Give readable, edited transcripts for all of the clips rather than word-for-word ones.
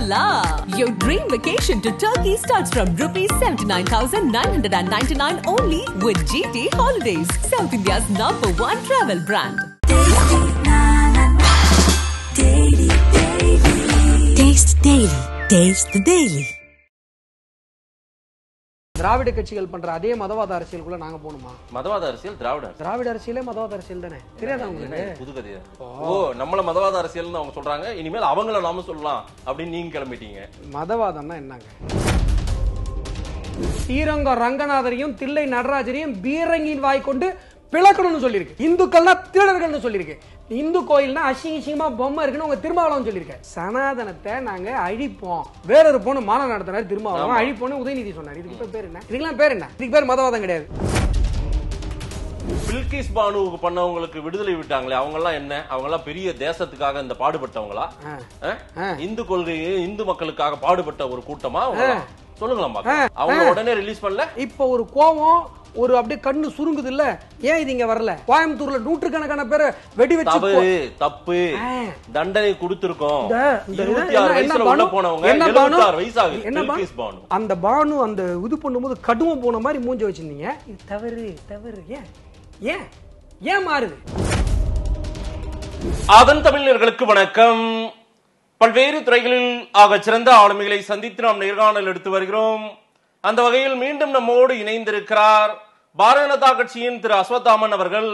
la. Your dream vacation to Turkey starts from ₹79,999 only with GT Holidays, South India's #1 travel brand. Taste Daily. Taste the Daily. திராவிட கட்சிகள் பண்ற அதே மதவாத அரசியலுக்குள்ள நாங்க போகணுமா? மதவாத அரசியல் திராவிட அரசியலே மதவாத அரசியல் தானே? தெரியாதா உங்களுக்கு? புது கதையா? ஓ, நம்மள மதவாத அரசியல்னு அவங்க சொல்றாங்க, இனிமேல் அவங்கள நாம சொல்லலாம் அப்படின்னு நீங்க கிளம்பிட்டீங்க. மதவாதம்னா என்னங்க? ஸ்ரீரங்கம் ரங்கநாதரையும் தில்லை நடராஜரையும் பீரங்கியின் வாய் கொண்டு பிளக்கணும்னு சொல்லியிருக்கு. இந்துக்கள்னா திருடர்கள்னு சொல்லியிருக்கு. இந்து கோயில்னா அசிங்கமா பொம்மை இருக்குன்னு உங்க திருமாவளவன் சொல்லியிருக்கேன். சனாதனத்தை நாங்க அழிப்போம், வேறொரு பொண்ணு மாநாடு நடத்தினார் திருமாவளவன், அழிப்போம்னு உதயநிதி சொன்னார். இதுக்கு பேர் என்ன? இதுக்கெல்லாம் பேர் என்ன? இதுக்கு பேர் மதவாதம் கிடையாது. பில்கிஸ் பானுவுக்கு பண்ணவங்களுக்கு விடுதலை விட்டாங்களே, அவங்க எல்லாம் என்ன? அவங்க எல்லாம் பெரிய தேசத்துக்காக இந்த பாடுபட்டவங்களா? இந்து கொள்கையை இந்து மக்களுக்காக பாடுபட்ட ஒரு கூட்டமா? சொல்லுங்களா. அவங்க உடனே ரிலீஸ் பண்ணல. இப்ப ஒரு கோவம், ஒரு அப்படியே கண்ணு சுருங்குது இல்ல, ஏன் இது இங்க வரல? கோயம்புத்தூர்ல நூற்றுக்கணக்கான பேரை வெடி வச்சு தப்பு தண்டனை கொடுத்திருக்கோம். 26 வயசுல உள்ள போனவங்க 76 வயசு ஆகுது. பில்கிஸ் பானு அந்த பானு அந்த இது பண்ணும்போது கடுமம் போன மாதிரி மூஞ்ச வச்சிருந்தீங்க. இது தவறு. ஏன் மாறுது? அதன் தமிழர்களுக்கு வணக்கம். பல்வேறு துறைகளில் ஆக சிறந்த ஆளுமைகளை சந்தித்து நாம் நேர்காணல் எடுத்து வருகிறோம். அந்த வகையில் மீண்டும் நம்மோடு இணைந்திருக்கிறார் பாரதிய ஜனதா கட்சியின் திரு அஸ்வத்தாமன் அவர்கள்.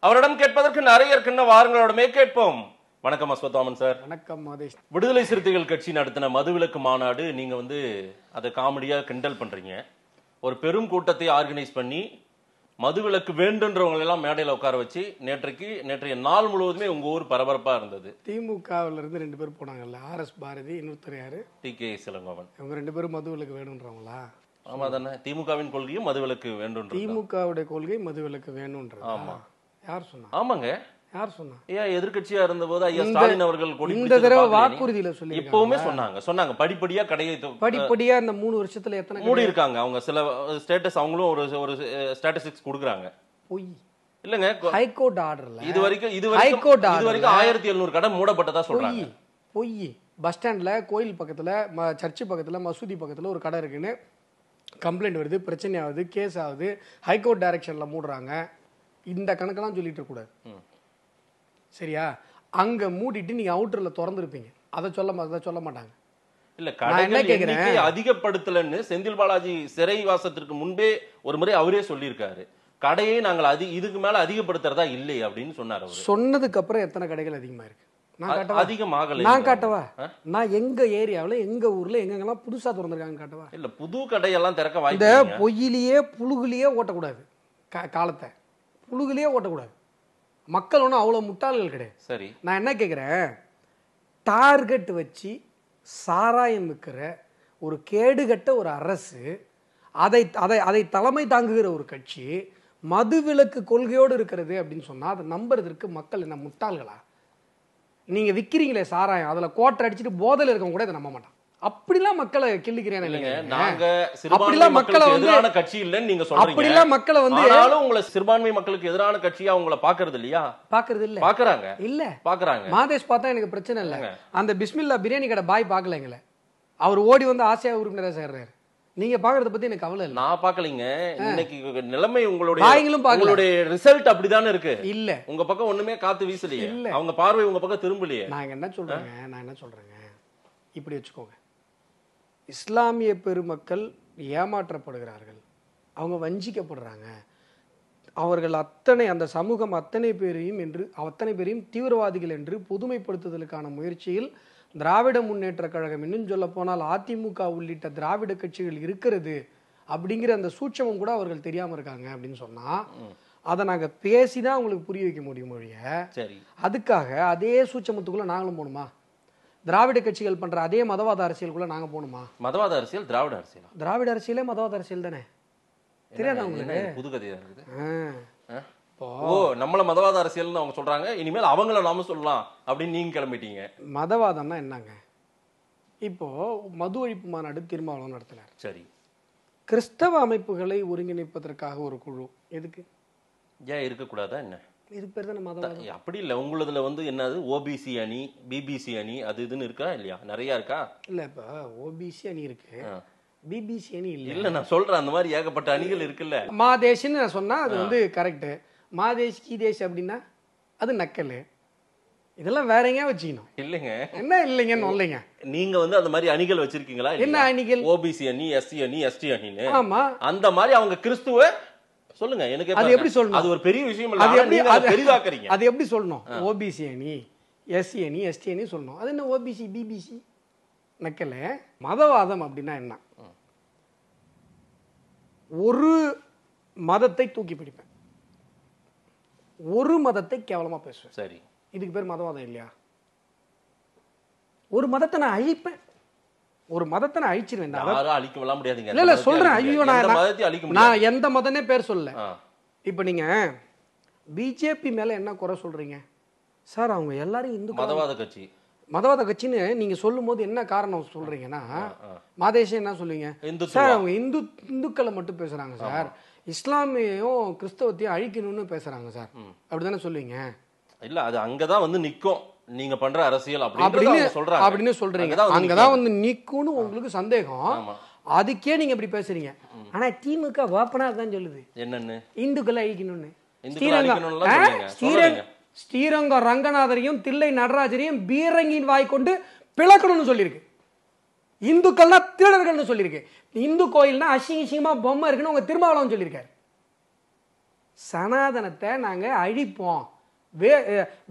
அவரிடம் கேட்பதற்கு நிறைய இருக்கின்ற வாரங்களோடமே கேட்போம். வணக்கம் அஸ்வத்தாமன் சார். வணக்கம் மதேஷ். விடுதலை சிறுத்தைகள் கட்சி நடத்தின மதுவிலக்கு மாநாடு, நீங்க அதை காமெடியா கிண்டல் பண்றீங்க. ஒரு பெரும் கூட்டத்தை ஆர்கனைஸ் பண்ணி மதுவிலக்கு வேண்டுன்றவங்க எல்லாம் மேடையில உட்கார வச்சு நேற்றைய நாள் முழுவதுமே உங்க ஊர் பரபரப்பா இருந்தது. திமுகவில் இருந்து 2 பேர் போனாங்கல்ல, RS பாரதி, இன்னொருத்தர் யாரு, TK இளங்கோவன். இவங்க 2 பேரும் மதுவிலக்கு வேணும்ன்றவங்களா? ஆமா தானே. திமுகவின் கொள்கையும் மதுவிலக்கு வேண்டும். திமுகவுடைய கொள்கை மதுவிலக்கு வேணும்ன்றது. ஆமா. யார் சொன்னா? ஆமாங்க, யார் சொன்னா? ஏன் எதிர்கட்சியா இருந்த போது ஐயா ஸ்டாலின் அவர்கள் இந்த தடவை வாக்குறுதியில சொல்லி இப்பவுமே சொன்னாங்க படிப்படியா கடையை படிப்படியா இந்த 3 வருஷத்துல எத்தனை மூடி இருக்காங்க. அவங்க சில ஸ்டேட்டஸ் அவங்களும் ஒரு ஸ்டாட்டிஸ்டிக்ஸ் கொடுக்குறாங்க. பொய் இல்லங்க. ஹைகோர்ட் ஆர்டர்ல இது வரைக்கும் 1700 கடை மூடப்பட்டதா சொல்றாங்க. பொய். பஸ் ஸ்டாண்ட்ல, கோயில் பக்கத்துல, சர்ச்சு பக்கத்துல, மசூதி பக்கத்துல ஒரு கடை இருக்குன்னு கம்ப்ளைண்ட் வருது, பிரச்சனை ஆகுது, கேஸ் ஆகுது, ஹைகோர்ட் டைரக்ஷன்ல மூடுறாங்க. இந்த கணக்கெல்லாம் சொல்லிட்டு இருக்க கூடாது, சரியா? அங்க மூடிட்டு நீங்க அவுட்டர்ல திறந்துருப்பீங்க, அதை சொல்ல மாட்டாங்க. இல்ல, கடைகள் அதிகப்படுத்தலன்னு செந்தில் பாலாஜி சிறை வாசத்திற்கு முன்பே ஒரு முறை அவரே சொல்லியிருக்காரு. கடையை நாங்கள் இதுக்கு மேல அதிகப்படுத்துறதா இல்லை அப்படின்னு சொன்னார். சொன்னதுக்கு அப்புறம் எத்தனை கடைகள் அதிகமா இருக்கு? அதிகமாகல. நான் காட்டவா? நான் எங்க ஏரியாவில, எங்க ஊர்ல எங்கெங்கெல்லாம் புதுசா திறந்திருக்காங்க காட்டவா? இல்ல, புது கடையெல்லாம் திறக்க வாய்ப்பு. இந்த பொய்யிலேயே புழுகுலயே ஓட்டக்கூடாது காலத்தை. புழுகுலயே ஓட்டக்கூடாது. மக்கள் ஒன்றும் அவ்வளோ முட்டாள்கள் கிடையாது. சரி, நான் என்ன கேட்குறேன், டார்கெட் வச்சு சாராயம் விற்கிற ஒரு கேடுகட்ட ஒரு அரசு, அதை தலைமை தாங்குகிற ஒரு கட்சி மதுவிலக்கு கொள்கையோடு இருக்கிறது அப்படின்னு சொன்னால் அதை நம்புறதுக்கு மக்கள் என்ன முட்டாள்களா? நீங்கள் விற்கிறீங்களே சாராயம், அதில் கோட்டை அடிச்சுட்டு போதையில் இருக்கவங்க கூட இதை நம்ப மாட்டான். அப்படிலாம் மக்களை கிள்ளிக்கிறேன். அப்படிலாம் மக்களை எதிரான கட்சி இல்லன்னு நீங்க சொல்றீங்க. அப்படிலாம் மக்களை உங்களை சிறுபான்மை மக்களுக்கு எதிரான கட்சியா உங்களை பாக்குறது இல்லையா? பாக்குறது இல்ல. பாக்குறாங்க. இல்ல பாக்குறாங்க. மாதேஷ் பார்த்தா எனக்கு பிரச்சனை இல்ல. அந்த பிஸ்மில்லா பிரியாணி கடை பாய் பாக்கலங்களே, அவர் ஓடி வந்து ஆசியா உறுப்பினராக சேர்றாரு. நீங்க பாக்குறத பத்தி எனக்கு கவலை இல்ல. நான் பாக்கலீங்க. இன்னைக்கு நிலைமை உங்களுடைய ரிசல்ட் அப்படிதானே இருக்கு. இல்ல, உங்க பக்கம் ஒண்ணுமே காத்து வீசலையே. அவங்க பார்வை உங்க பக்கம் திரும்பலையே. நான் என்ன சொல்றேங்க, இப்படி வச்சுக்கோங்க. இஸ்லாமிய பெருமக்கள் ஏமாற்றப்படுகிறார்கள், அவங்க வஞ்சிக்கப்படுறாங்க. அவர்கள் அந்த சமூகம் அத்தனை பேரையும் தீவிரவாதிகள் என்று பொதுமைப்படுத்துதலுக்கான முயற்சியில் திராவிட முன்னேற்ற கழகம், இன்னும் சொல்ல போனால் அதிமுக உள்ளிட்ட திராவிட கட்சிகள் இருக்கிறது அப்படிங்கிற அந்த சூட்சமம் கூட அவர்கள் தெரியாம இருக்காங்க அப்படின்னு சொன்னா, அதை நாங்க பேசிதான் அவங்களுக்கு புரிய வைக்க முடியும் மொழிய. அதுக்காக அதே சூட்சமத்துக்குள்ள நாங்களும் போகணுமா? திராவிட கட்சிகள் பண்ற அதே மதவாத அரசியலுக்குள்ள நாங்க போகணுமா? மதவாத அரசியல் திராவிட அரசியலே மதவாத அரசியல் தானே? தெரியாதா உங்களுக்கு? புது கதையா இருக்குது. ஓ, நம்மள மதவாத அரசியல்னு அவங்க சொல்றாங்க, இனிமேல் அவங்கள நாம சொல்லலாம் அப்படின்னு நீங்க கிளம்பிட்டீங்க. மதவாதம்னா என்னங்க? இப்போ மது ஒழிப்பு மாநாடு திருமாவளவன் நடத்தினார். சரி, கிறிஸ்தவ அமைப்புகளை ஒருங்கிணைப்பதற்காக ஒரு குழு. எதுக்கு? ஏன் இருக்கக்கூடாதா என்ன? இதுக்கு பேர் தானே மதவாதம். அப்படி இல்ல, உங்களதுல வந்து என்னது ஓபிசி அணி, பிபிசி அணி, அது இதுன்னு இருக்கா இல்லையா? நிறைய இருக்கா? இல்ல இப்ப ஓபிசி அணி இருக்கு, பிபிசி அணி இல்ல. இல்ல நான் சொல்றேன், அந்த மாதிரி ஏகப்பட்ட அணிகள் இருக்குல்ல. மாதேஷ்னு நான் சொன்னா அது வந்து கரெக்ட். மாதேஷ் கீதேஷ் அப்படின்னா அது நக்கல். இதெல்லாம் வேற எங்கேயா வச்சுக்கணும். இல்லைங்க, என்ன இல்லைங்கன்னு இல்லைங்க. நீங்க வந்து அந்த மாதிரி அணிகள் வச்சிருக்கீங்களா? என்ன அணிகள்? ஓபிசி அணி, எஸ்சி அணி, எஸ்டி அணின்னு. ஆமா, அந்த மாதிரி அவங்க கிறிஸ்துவ சொல்லுங்க. எனக்கு அது எப்படி சொல்லணும்? அது ஒரு பெரிய விஷயம் இல்ல, நீங்க பெரிதாக்குறீங்க. அது எப்படி சொல்லணும்? ஓபிசி அணி, எஸ்சி அணி, எஸ்டி அணி சொல்லணும். அது என்ன ஓபிசி பிபிசி நக்கல? மதவாதம் அப்படின்னா என்ன? ஒரு மதத்தை தூக்கி பிடிப்பேன், ஒரு மதத்தை கேவலமா பேசுவேன். சரி, இதுக்கு பேர் மதவாதம் இல்லையா? ஒரு மதத்தை நான் அழிப்பேன், ஒரு மதத்தை நான் அழிச்சிருவேன். யாரும் அழிக்கலாம் முடியாதுங்க. இல்ல சொல்றேன். ஐயோ, நான் எந்த மதனே பேர் சொல்லல. இப்ப நீங்க பிஜேபி மேல என்ன குறை சொல்றீங்க சார்? அவங்க எல்லாரும் இந்து மதவாத கட்சி, மதவாத கட்சின்னு நீங்க சொல்லும் போது என்ன காரணம் சொல்றீங்கன்னா, மாதேஷம் என்ன சொல்லுவீங்க சார்? அவங்க இந்துக்களை மட்டும் பேசுறாங்க சார், இஸ்லாமியையும் கிறிஸ்தவத்தையும் அழிக்கணும்னு பேசுறாங்க சார், அப்படிதானே சொல்லுவீங்க? இல்ல, அது அங்கதான் வந்து நிக்கும் நீங்க பண்ற அரசியல் அப்படின்னு சொல்றீங்க. அங்கதான் வந்து நிக்கும்னு உங்களுக்கு சந்தேகம். அதுக்கே நீங்க இப்படி பேசுறீங்க. ஆனா திமுக ஓப்பனா தான் சொல்லுது என்னன்னு, இந்துக்களை அழிக்கணும்னு. ஸ்ரீரங்கம் ரங்கநாதரையும் தில்லை நடராஜரையும் பீரங்கின் வாய் கொண்டு பிளக்கணும்னு சொல்லியிருக்கு. இந்துக்கள்னா திருடர்கள்னு சொல்லியிருக்கு. இந்து கோயில்னா அசிங்கமா பொம்மை இருக்குன்னு உங்க திருமாவளவன் சொல்லியிருக்காரு. சனாதனத்தை நாங்க அழிப்போம்,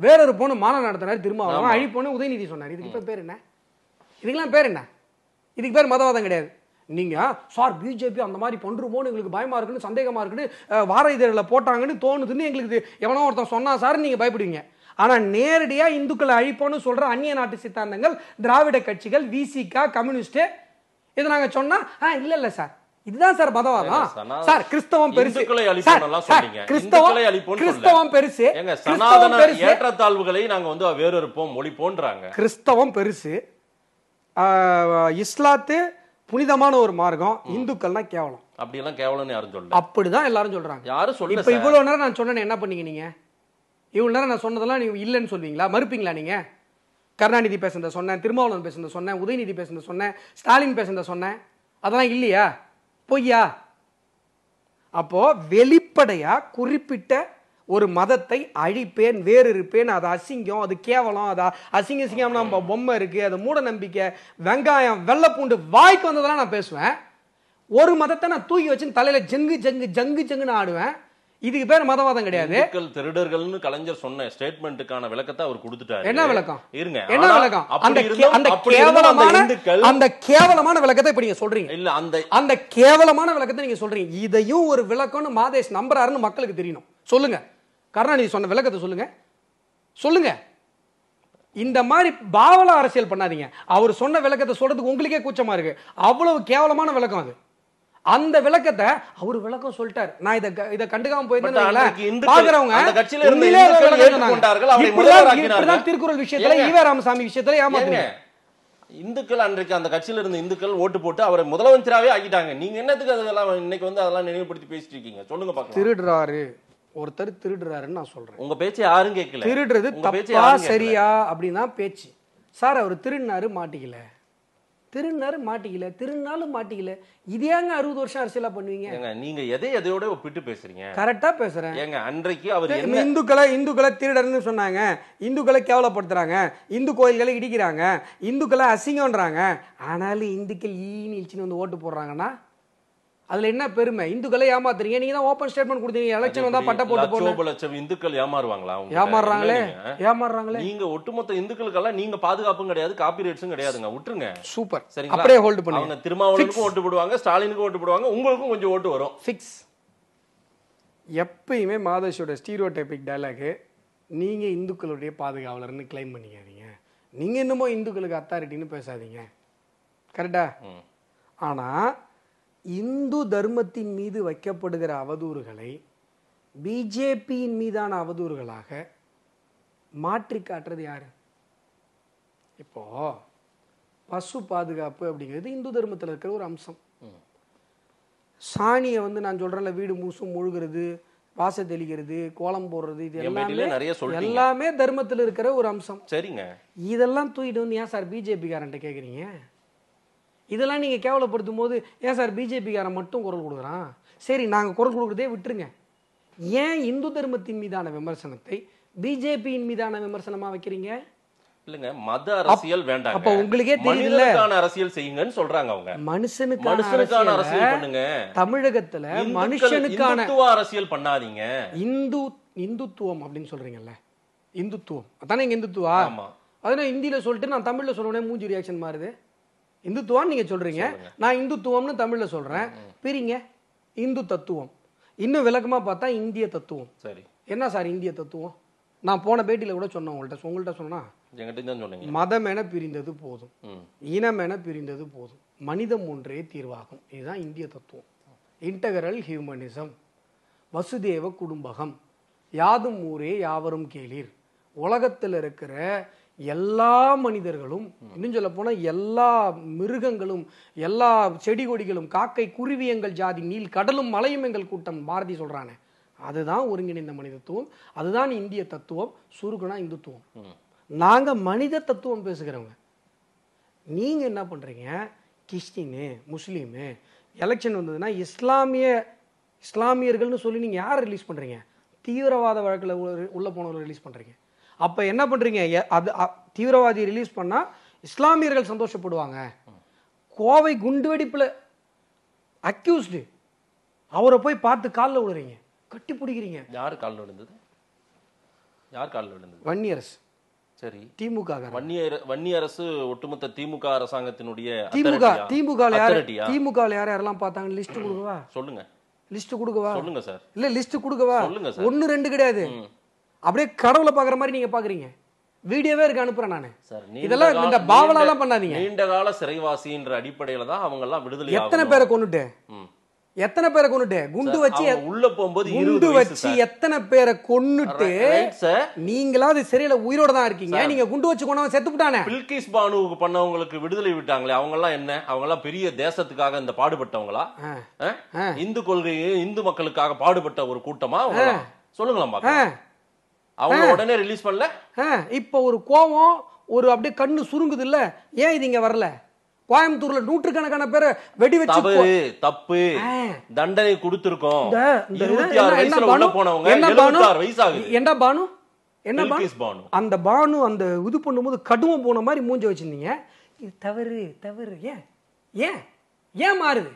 வேறொரு பொண்ணு மாநாடு நடத்தினார் திருமாவளவன், அழிப்போன்னு உதயநிதி சொன்னார். இதுக்கு பேர் என்ன? இதுக்கெல்லாம் பேர் என்ன? இதுக்கு பேர் மதவாதம் கிடையாது. நீங்க சார் பிஜேபி அந்த மாதிரி பண்றோமோன்னு எங்களுக்கு பயமா இருக்குன்னு, சந்தேகமா இருக்குன்னு வார இதழில் போட்டாங்கன்னு தோணுதுன்னு எங்களுக்கு எவனோ ஒருத்தன் சொன்னா சார் நீங்க பயப்படுவீங்க. ஆனா நேரடியா இந்துக்களை அழிப்போன்னு சொல்ற அந்நிய நாட்டு சித்தாந்தங்கள், திராவிட கட்சிகள், விசிகா, கம்யூனிஸ்ட், இதை நாங்க சொன்னா இல்ல இல்ல சார் இதுதான் சார் மதவாதம் சார், கிறிஸ்தவம் பெருசு, கிறிஸ்தவம் பெருசு, ஏற்றத்தாழ்வுகளை நாங்க வந்து வேறொருப்போம் மொழி போன்றாங்க. கிறிஸ்தவம் பெருசு, இஸ்லாத்து புனிதமான ஒரு மார்க்கம், இந்துக்கள்னா கேவலம். அப்படியெல்லாம் கேவலம்னு யாரும் சொல்ல, அப்படிதான் எல்லாரும் சொல்றாங்க. யாரும் சொல்ல. இப்ப இவ்வளவு நேரம் நான் சொன்னேன், என்ன பண்ணீங்க நீங்க? இவ்வளவு நேரம் நான் சொன்னதெல்லாம் நீங்க இல்லைன்னு சொல்வீங்களா? மறுப்பீங்களா நீங்க? கருணாநிதி பேசுனத சொன்னேன், திருமாவளவன் பேசுனத சொன்னேன், உதயநிதி பேசுனத சொன்னேன், ஸ்டாலின் பேசுனத சொன்னேன், அதெல்லாம் இல்லையா? பொய்யா? அப்போ வெளிப்படையா குறிப்பிட்ட ஒரு மதத்தை அழிப்பேன், வேறு இருப்பேன், அது அசிங்கம், அது கேவலம், அது அசிங்கம், நம்ம பொம்மை இருக்கு, அது மூட நம்பிக்கை, வெங்காயம், வெள்ளைப்பூண்டு, வாய்க்கு வந்ததெல்லாம் நான் பேசுவேன். ஒரு மதத்தை நான் தூக்கி வச்சு தலையில ஜங்கு ஜங்கு ஜங்கு ஜங்குன்னு ஆடுவேன். இதுக்கு பேர் மதவாதம் கிடையாது. திருடர்கள்னு கலைஞர் சொன்ன ஸ்டேட்மெண்ட்டுக்கான விளக்கத்தை அவர் கொடுத்துட்டாரு. என்ன விளக்கம்? இருங்க, என்ன விளக்கம்? அந்த கேவலமான விளக்கத்தை இப்ப நீங்க சொல்றீங்க. இல்ல, அந்த கேவலமான விளக்கத்தை நீங்க சொல்றீங்க. இதையும் ஒரு விளக்கம்னு மாதேஷ் நம்புறாருன்னு மக்களுக்கு தெரியணும். சொல்லுங்க, கருணாநிதி சொன்ன விளக்கத்தை சொல்லுங்க, சொல்லுங்க. இந்த மாதிரி பாவல அரசியல் பண்ணாதீங்க. அவர் சொன்ன விளக்கத்தை சொல்றதுக்கு உங்களுக்கே கூச்சமா இருக்கு. அவ்வளவு கேவலமான விளக்கம் அது. அந்த விளக்கத்தை அவர் விளக்கம் சொல்லிட்டார். நான் இத கண்டுக்காம போயிருந்தேன். பாக்குறவங்க திருக்குறள் விஷயத்துல, ஈவே ராமசாமி விஷயத்துல ஏமாத்துறீங்க. இந்துக்கள் அன்றைக்கு அந்த கட்சியில இருந்த இந்துக்கள் ஓட்டு போட்டு அவரை முதலமைச்சராகவே ஆக்கிட்டாங்க. நீங்க என்னத்துக்கு அதெல்லாம் இன்னைக்கு வந்து அதெல்லாம் நினைவுபடுத்தி பேசிட்டு இருக்கீங்க? சொல்லுங்க பாக்கலாம். திருடுறாரு ஒருத்தர், திருடுறாருன்னு நான் சொல்றேன். உங்க பேச்சு யாரும் கேட்கல. திருடுறது தப்பா சரியா அப்படின்னா பேச்சு. சார் அவர் திருநாரு மாட்டிக்கல, திருநாரு மாட்டிக்கல, திருநாளும் மாட்டிக்கல. இதேங்க 60 வருஷம் அரசியலா பண்ணுவீங்க. நீங்க எதையோட ஒப்பிட்டு பேசுறீங்க? கரெக்டா பேசுறேன். ஏங்க அன்றைக்கு அவர் இந்துக்களை திருடர்னு சொன்னாங்க, இந்துக்களை கேவலப்படுத்துறாங்க, இந்து கோயில்களை இடிக்கிறாங்க, இந்துக்களை அசிங்கம்ன்றாங்க. ஆனாலும் இந்துக்கள் ஈனிச்சின்னு வந்து ஓட்டு போடுறாங்கன்னா அதுல என்ன பெருமை? இந்துக்களை ஏமாத்துறீங்க. நீங்க தான் ஓபன் ஸ்டேட்மெண்ட் கொடுத்தீங்க, எலெக்ஷன் வந்தா பட்ட போட்டு போடுங்க. லட்சம் இந்துக்கள் ஏமாறுவாங்களா? ஏமாறுறாங்களே. நீங்க ஒட்டுமொத்த இந்துக்களுக்கெல்லாம் நீங்க பாதுகாப்பும் கிடையாது, காப்பிரைட்ஸும் கிடையாதுங்க. விட்டுருங்க. சூப்பர். அப்படியே ஹோல்ட் பண்ணுங்க. அவங்க திருமாவளவனுக்கும் ஓட்டு போடுவாங்க, ஸ்டாலினுக்கும் ஓட்டு போடுவாங்க, உங்களுக்கும் கொஞ்சம் ஓட்டு வரும். ஃபிக்ஸ். எப்பயுமே மாதேஷோட ஸ்டீரியோடைபிக் டயலாக், நீங்க இந்துக்களுடைய பாதுகாவலர்னு கிளைம் பண்ணிக்காதீங்க, நீங்க என்னமோ இந்துக்களுக்கு அத்தாரிட்டின்னு பேசாதீங்க. கரெக்டா? ஆனா இந்து தர்மத்தின் மீது வைக்கப்படுகிற அவதூறுகளை பிஜேபியின் மீதான அவதூறுகளாக மாற்றி காட்டுறது யாரு? இப்போ பசு பாதுகாப்பு அப்படிங்கிறது இந்து தர்மத்தில் இருக்கிற ஒரு அம்சம். சாணியை வந்து நான் சொல்றேன்ல, வீடு முழுசும் முழுகிறது, வாச தெளிக்கிறது, கோலம் போடுறது, இது நிறைய எல்லாமே தர்மத்தில் இருக்கிற ஒரு அம்சம். சரிங்க. இதெல்லாம் தூக்கிட்டு வந்து ஏன் சார் பிஜேபி காரன்ட்ட கேட்குறீங்க? இதெல்லாம் நீங்க கேவலப்படுத்தும் போது ஏன் சார் பிஜேபி காரன் மட்டும் குரல் கொடுக்குறான்? சரி, நாங்க குரல் கொடுக்குறதே விட்டுருங்க. ஏன் இந்து தர்மத்தின் மீதான விமர்சனத்தை பிஜேபியின் மீதான விமர்சனமா வைக்கிறீங்க? இல்லங்க, மத அரசியல் வேண்டாம். அப்ப உங்களுக்கே தெரியல, அரசியல் செய்யுங்கன்னு சொல்றாங்க அவங்க. மனுஷனுக்கான அரசியல் பண்ணுங்க. தமிழகத்துல மனுஷனுக்கான அரசியல் பண்ணாதீங்க. இந்துத்துவம் அப்படின்னு சொல்றீங்கல்ல, இந்துத்துவம் அதானே இங்க இந்துத்துவா? அதனால இந்தியில சொல்லிட்டு நான் தமிழ்ல சொல்றேன், மூஞ்சி ரியாக்ஷன் மாறுது. இந்துத்துவம் நீங்க சொல்றீங்க, நான் இந்துத்துவம்னு தமிழ்ல சொல்றேன். பிரிங்க. இந்து தத்துவம் இன்னும் விளக்கமா பார்த்தா இந்திய தத்துவம். சரி, என்ன சார் இந்திய தத்துவம்? நான் போன பேட்டியில கூட சொன்னேன் உங்கள்கிட்ட சொன்னா, மதம் என பிரிந்தது போதும், இனம் என பிரிந்தது போதும், மனிதம் ஒன்றே தீர்வாகும். இதுதான் இந்திய தத்துவம். இன்டகரல் ஹியூமனிசம், வசுதேவ குடும்பகம், யாதும் ஊரே யாவரும் கேளீர். உலகத்தில் இருக்கிற எல்லா மனிதர்களும், இன்னும் சொல்ல போனா எல்லா மிருகங்களும், எல்லா செடி கொடிகளும், காக்கை குருவி எங்கள் ஜாதி, நீல் கடலும் மலையும் எங்கள் கூட்டம், பாரதி சொல்றானே, அதுதான் ஒருங்கிணைந்த மனிதத்துவம். அதுதான் இந்திய தத்துவம். சுருக்குனா இந்துத்துவம். நாங்க மனித தத்துவம் பேசுகிறவங்க. நீங்க என்ன பண்றீங்க? கிறிஸ்டினு, முஸ்லீமு, எலெக்ஷன் வந்ததுன்னா இஸ்லாமியர்கள்னு சொல்லி நீங்க யாரை ரிலீஸ் பண்றீங்க? தீவிரவாத வழக்கில் உள்ள போனவங்களை ரிலீஸ் பண்றீங்க. அப்ப என்ன பண்றீங்க? அது தீவிரவாதி ரிலீஸ் பண்ணா இஸ்லாமியர்கள் சந்தோஷப்படுவாங்க. கோவை குண்டுவெடிப்புல அக்யூஸ்டு, அவரை போய் பார்த்து காலில் விடுறீங்க, கட்டி பிடிக்கிறீங்க. யார் காலில் விழுந்தது? யார் காலில் விழுந்தது? வன்னியரசு. சரி, திமுக. வன்னியரசு ஒட்டுமொத்த திமுக அரசாங்கத்தினுடைய திமுக யாரெல்லாம் பார்த்தாங்க? லிஸ்ட் கொடுக்கவா? சொல்லுங்க. லிஸ்ட் கொடுக்கவா? சொல்லுங்க சார். இல்ல லிஸ்ட் கொடுக்கவா? சொல்லுங்க சார். 1 2 கிடையாது, அப்படியே கடவுளை பாக்குற மாதிரி நீங்க பாக்குறீங்க. வீடியோவே இருக்கு, அனுப்புறேன் நானு. இதெல்லாம் இந்த பாவலாலாம் பண்ணாதீங்க. நீண்ட கால சிறைவாசின்ற அடிப்படையில தான் அவங்க எல்லாம் விடுதலை. எத்தனை பேரை கொன்னுட்டு குண்டு வச்சு உள்ள போகும்போது குண்டு வச்சு எத்தனை பேரை கொன்னுட்டு நீங்களாவது சிறையில உயிரோட தான் இருக்கீங்க. நீங்க குண்டு வச்சு கொண்டவன் செத்து விட்டானே. பில்கிஸ் பானுவுக்கு பண்ணவங்களுக்கு விடுதலை விட்டாங்களே, அவங்க எல்லாம் என்ன? அவங்க எல்லாம் பெரிய தேசத்துக்காக இந்த பாடுபட்டவங்களா? இந்து கொள்கையை இந்து மக்களுக்காக பாடுபட்ட ஒரு கூட்டமா? சொல்லுங்களா பாக்க. அவங்க உடனே ரிலீஸ் பண்ணல. இப்ப ஒரு கோவம், ஒரு அப்படியே கண்ணு சுருங்குது இல்ல, ஏன் இது இங்க வரல? கோயம்புத்தூர்ல நூற்றுக்கணக்கான பேரை வெடி வச்சு தப்பு தண்டனை கொடுத்திருக்கோம். 26 வயசுல உள்ள போனவங்க 76 வயசு ஆகுது. என்ன பானு? என்ன பானு? அந்த பானு அந்த இது பண்ணும்போது கடுமை போன மாதிரி மூஞ்ச வச்சிருந்தீங்க. இது தவறு. ஏன் மாறுது?